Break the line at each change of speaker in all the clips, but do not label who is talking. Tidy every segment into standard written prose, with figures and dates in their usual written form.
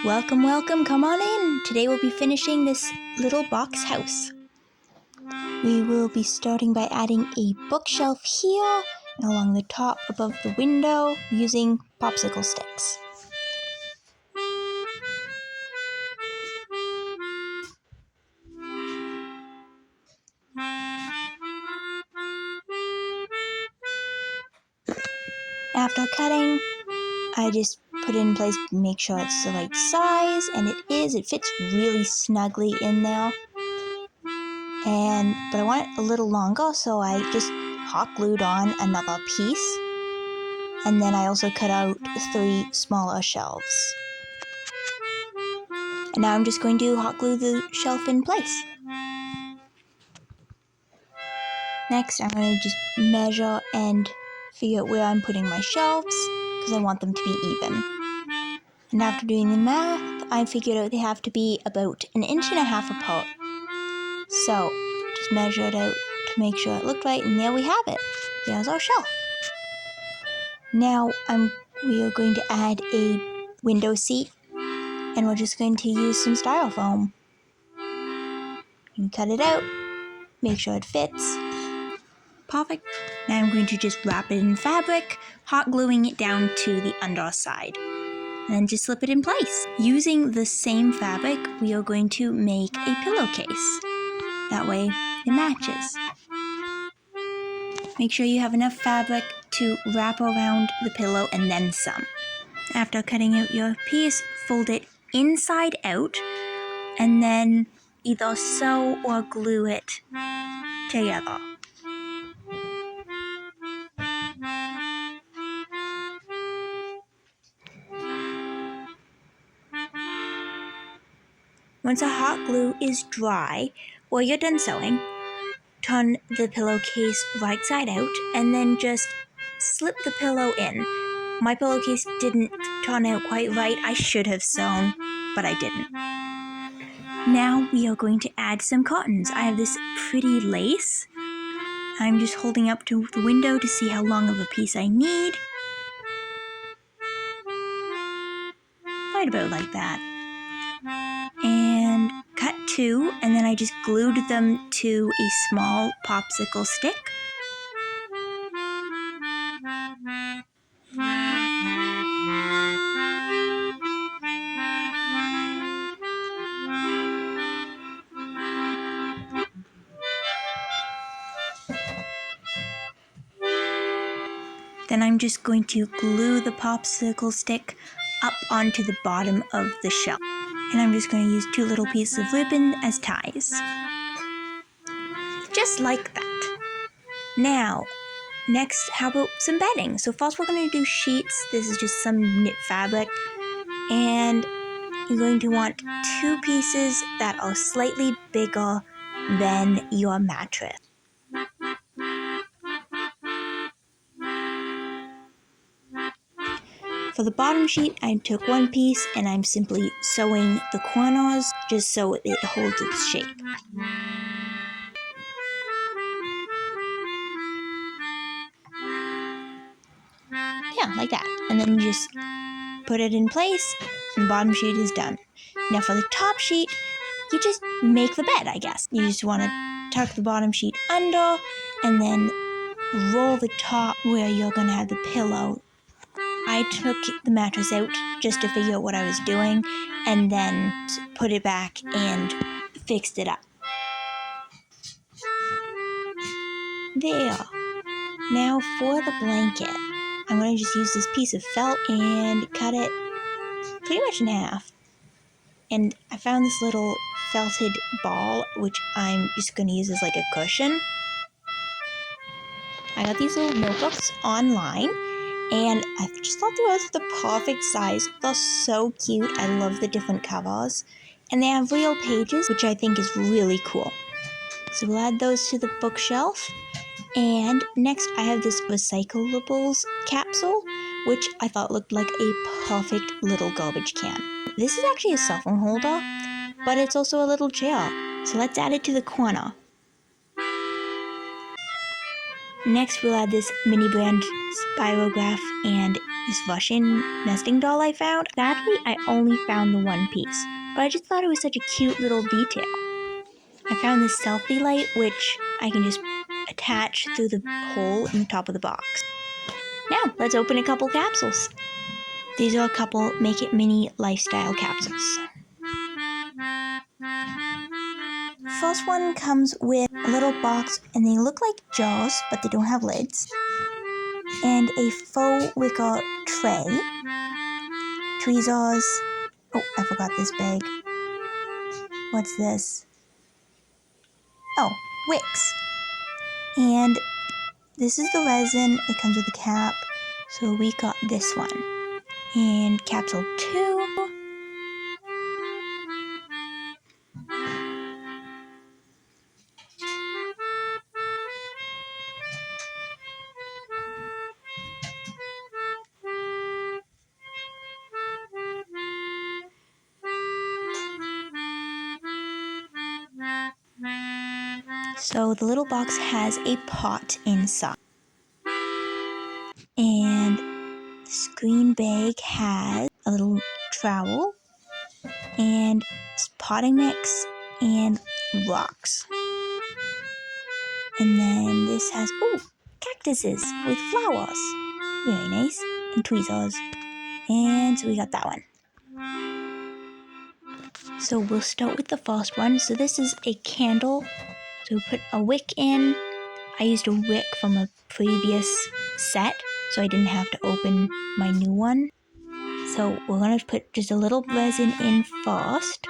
Welcome, welcome, come on in. Today we'll be finishing this little box house. We will be starting by adding a bookshelf here and along the top above the window using popsicle sticks. After cutting, I just put it in place to make sure it's the right size, and it is. It fits really snugly in there. But I want it a little longer, so I just hot glued on another piece. And then I also cut out 3 smaller shelves. And now I'm just going to hot glue the shelf in place. Next, I'm going to just measure and figure out where I'm putting my shelves, because I want them to be even. And after doing the math, I figured out they have to be about 1.5 inches apart. So, just measure it out to make sure it looked right, and there we have it. There's our shelf. Now, we are going to add a window seat, and we're just going to use some styrofoam. You can cut it out, make sure it fits. Perfect. Now I'm going to just wrap it in fabric, hot gluing it down to the underside, and then just slip it in place. Using the same fabric, we are going to make a pillowcase. That way it matches. Make sure you have enough fabric to wrap around the pillow and then some. After cutting out your piece, fold it inside out and then either sew or glue it together. Once a hot glue is dry, or you're done sewing, turn the pillowcase right side out and then just slip the pillow in. My pillowcase didn't turn out quite right. I should have sewn, but I didn't. Now we are going to add some cottons. I have this pretty lace. I'm just holding up to the window to see how long of a piece I need. Right about like that. And cut 2, and then I just glued them to a small popsicle stick. Then I'm just going to glue the popsicle stick up onto the bottom of the shelf. And I'm just going to use 2 little pieces of ribbon as ties. Just like that. Now, next, how about some bedding? So first we're going to do sheets. This is just some knit fabric. And you're going to want 2 pieces that are slightly bigger than your mattress. For the bottom sheet, I took 1 piece and I'm simply sewing the corners just so it holds its shape. Yeah, like that. And then you just put it in place and the bottom sheet is done. Now for the top sheet, you just make the bed, I guess. You just want to tuck the bottom sheet under and then roll the top where you're going to have the pillow. I took the mattress out just to figure out what I was doing and then put it back and fixed it up. There. Now for the blanket, I'm going to just use this piece of felt and cut it pretty much in half. And I found this little felted ball, which I'm just going to use as like a cushion. I got these little notebooks online, and I just thought they were the perfect size. They're so cute. I love the different covers. And they have real pages, which I think is really cool. So we'll add those to the bookshelf. And next I have this recyclables capsule, which I thought looked like a perfect little garbage can. This is actually a cell phone holder, but it's also a little chair. So let's add it to the corner. Next we'll add this mini brand spirograph and this Russian nesting doll I found. Sadly, I only found the one piece, but I just thought it was such a cute little detail. I found this selfie light, which I can just attach through the hole in the top of the box. Now, let's open a couple capsules. These are a couple Make It Mini lifestyle capsules. First one comes with a little box, and they look like jars, but they don't have lids. And a faux wicker tray. Tweezers. Oh, I forgot this bag. What's this? Oh, wicks. And this is the resin. It comes with a cap. So we got this one. And capsule 2. So the little box has a pot inside. And this green bag has a little trowel and potting mix and rocks. And then this has, cactuses with flowers. Very nice. And tweezers. And so we got that one. So we'll start with the first one. So this is a candle. So we put a wick in. I used a wick from a previous set, so I didn't have to open my new one. So we're going to put just a little resin in first.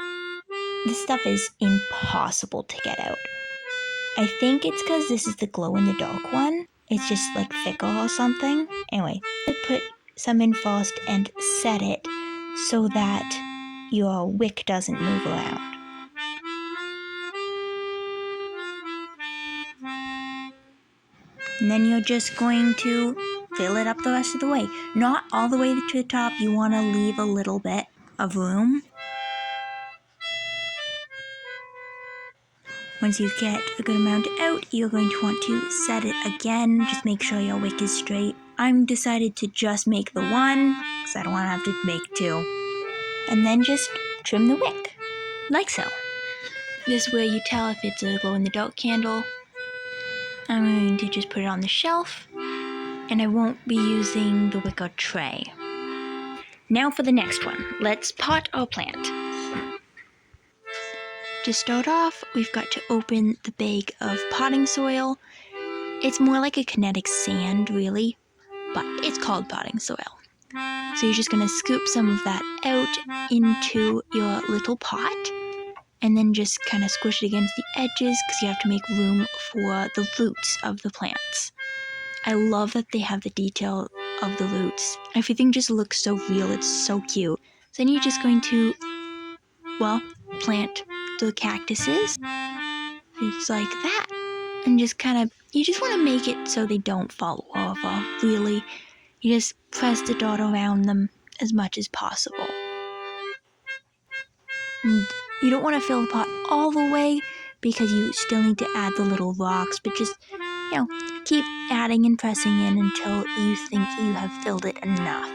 This stuff is impossible to get out. I think it's because this is the glow-in-the-dark one. It's just like thicker or something. Anyway, I put some in first and set it so that your wick doesn't move around. And then you're just going to fill it up the rest of the way. Not all the way to the top. You want to leave a little bit of room. Once you get a good amount out, you're going to want to set it again. Just make sure your wick is straight. I'm decided to just make the one, because I don't want to have to make two. And then just trim the wick, like so. This is where you tell if it's a glow-in-the-dark candle. I'm going to just put it on the shelf, and I won't be using the wicker tray. Now for the next one. Let's pot our plant. To start off, we've got to open the bag of potting soil. It's more like a kinetic sand, really, but it's called potting soil. So you're just going to scoop some of that out into your little pot, and then just kind of squish it against the edges because you have to make room for the roots of the plants. I love that they have the detail of the roots. Everything just looks so real. It's so cute. So then you're just going to, plant the cactuses. It's like that. And just you just want to make it so they don't fall over, really. You just press the dot around them as much as possible. And you don't want to fill the pot all the way because you still need to add the little rocks, but just, keep adding and pressing in until you think you have filled it enough.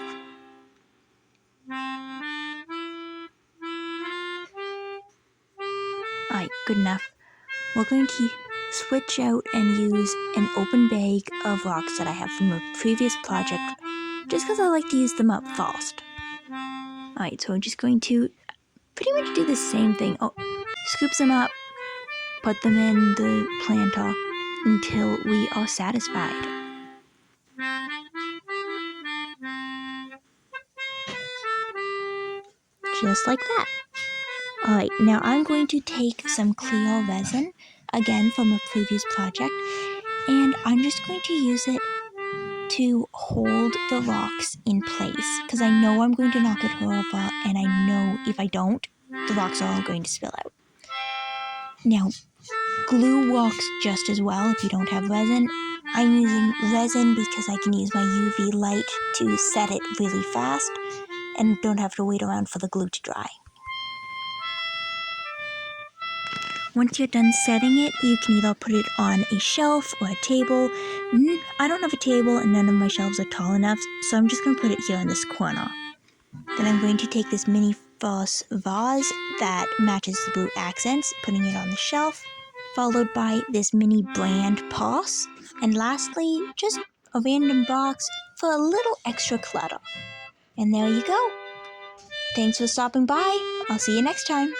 Alright, good enough. We're going to switch out and use an open bag of rocks that I have from a previous project, just because I like to use them up fast. Alright, so I'm just going to pretty much do the same thing. Scoop them up, put them in the planter until we are satisfied. Just like that. Alright, now I'm going to take some clear resin, again from a previous project, and I'm just going to use it to hold the rocks in place, because I know I'm going to knock it over, and I know if I don't, the rocks are all going to spill out. Now, glue works just as well if you don't have resin. I'm using resin because I can use my UV light to set it really fast, and don't have to wait around for the glue to dry. Once you're done setting it, you can either put it on a shelf or a table. I don't have a table and none of my shelves are tall enough, so I'm just going to put it here in this corner. Then I'm going to take this mini false vase that matches the blue accents, putting it on the shelf, followed by this mini brand purse, and lastly, just a random box for a little extra clutter. And there you go. Thanks for stopping by. I'll see you next time.